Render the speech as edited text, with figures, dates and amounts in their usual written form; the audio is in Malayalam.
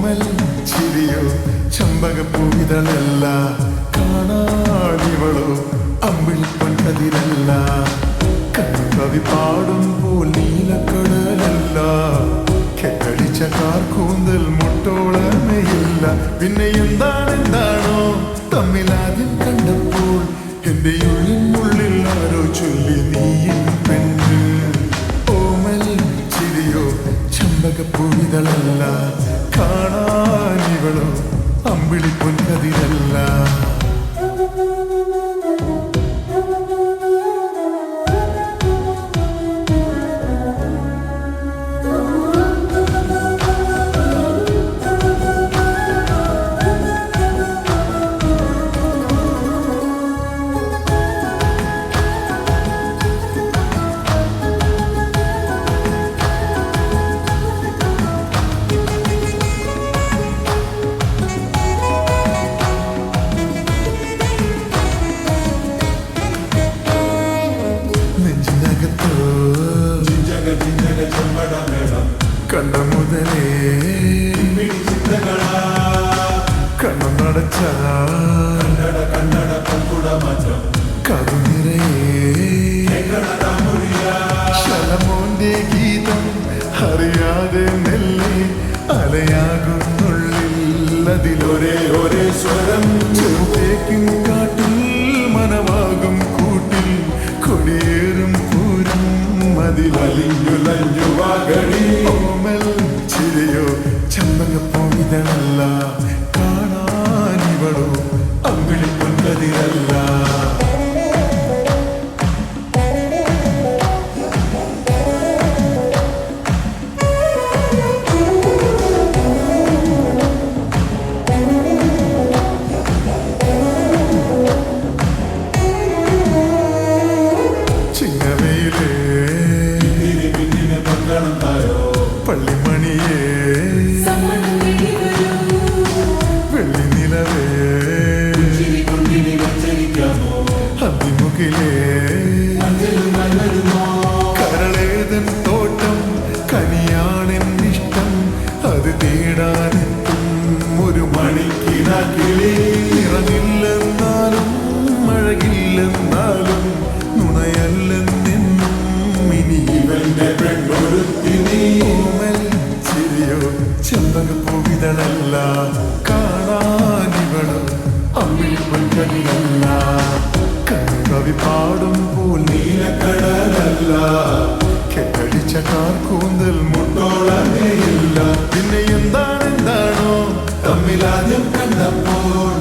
ഓമൽ ചിരിയോ ചമ്പകപ്പൂവിതളല്ല, കാണാനിവളോ അമ്പിളിപ്പൊൻ കതിരല്ല. കവി പാടുമ്പോൾ നീലക്കടലല്ല, കെട്ടടിച്ച കാർക്കൂന്തൽ മുട്ടോളമേയില്ല. പിന്നെ എന്താണെന്താണോ തമ്മിലാദ്യം കണ്ടപ്പോൾ എന്റെ ഉള്ളിനുള്ളിൽ ആരോ ചൊല്ലി നീയും പെണ്ണ്. ഓമൽ ചിരിയോ ചമ്പകപ്പൂവിതളല്ല, കാണാനിവളോ അമ്പിളിപ്പൊൻ കതിരല്ല. കണ്ട മുതലേ കണ്ണു നടച്ച കറുനിറയേ ശലമോന്റെ ഗീതം അറിയാതെ നെല്ലെ അലയാകുന്നുള്ളിൽ. അതിലൊരേ ഒരേ സ്വരം ചെറുതേക്കും കാട്ടിൽ മനമാകും കൂട്ടിൽ കൊടിയേറും പൂരം അതിലലിഞ്ഞുലഞ്ഞുവാകടി. ഓമൽ ചിരിയോ ചമ്പകപ്പൂവിതളല്ല, കാണാനിവളോ അമ്പിളിപ്പൊൻ കതിരല്ല. ചിങ്ങവയിലേ പള്ളിമണിയേ വെള്ളി നിലവേ അതിമുകിലേ കരളേതൻ തോട്ടം കനിയാണെന്നിഷ്ടം അത് തേടാനെത്തും ഒരു മണിക്കിനാക്കിളി. നിറമില്ലെന്നാലും മഴകില്ലെന്നാലും നുണയല്ലെന്നെന്നും ഇനി ഇവന്റെ പെണ്ണൊരുത്തിനി. ഓമൽ ചിരിയോ ചമ്പകപ്പൂവിതളല്ല, കാണാനിവളോ അമ്പിളിപ്പൊൻ കതിരല്ല. കവി പാടുമ്പോൾ നീലക്കടലല്ല, കെട്ടടിച്ച കാർക്കൂന്തൽ മുട്ടോളമേയില്ല. പിന്നെ എന്താണെന്താണോ തമ്മിലാദ്യം കണ്ടപ്പോൾ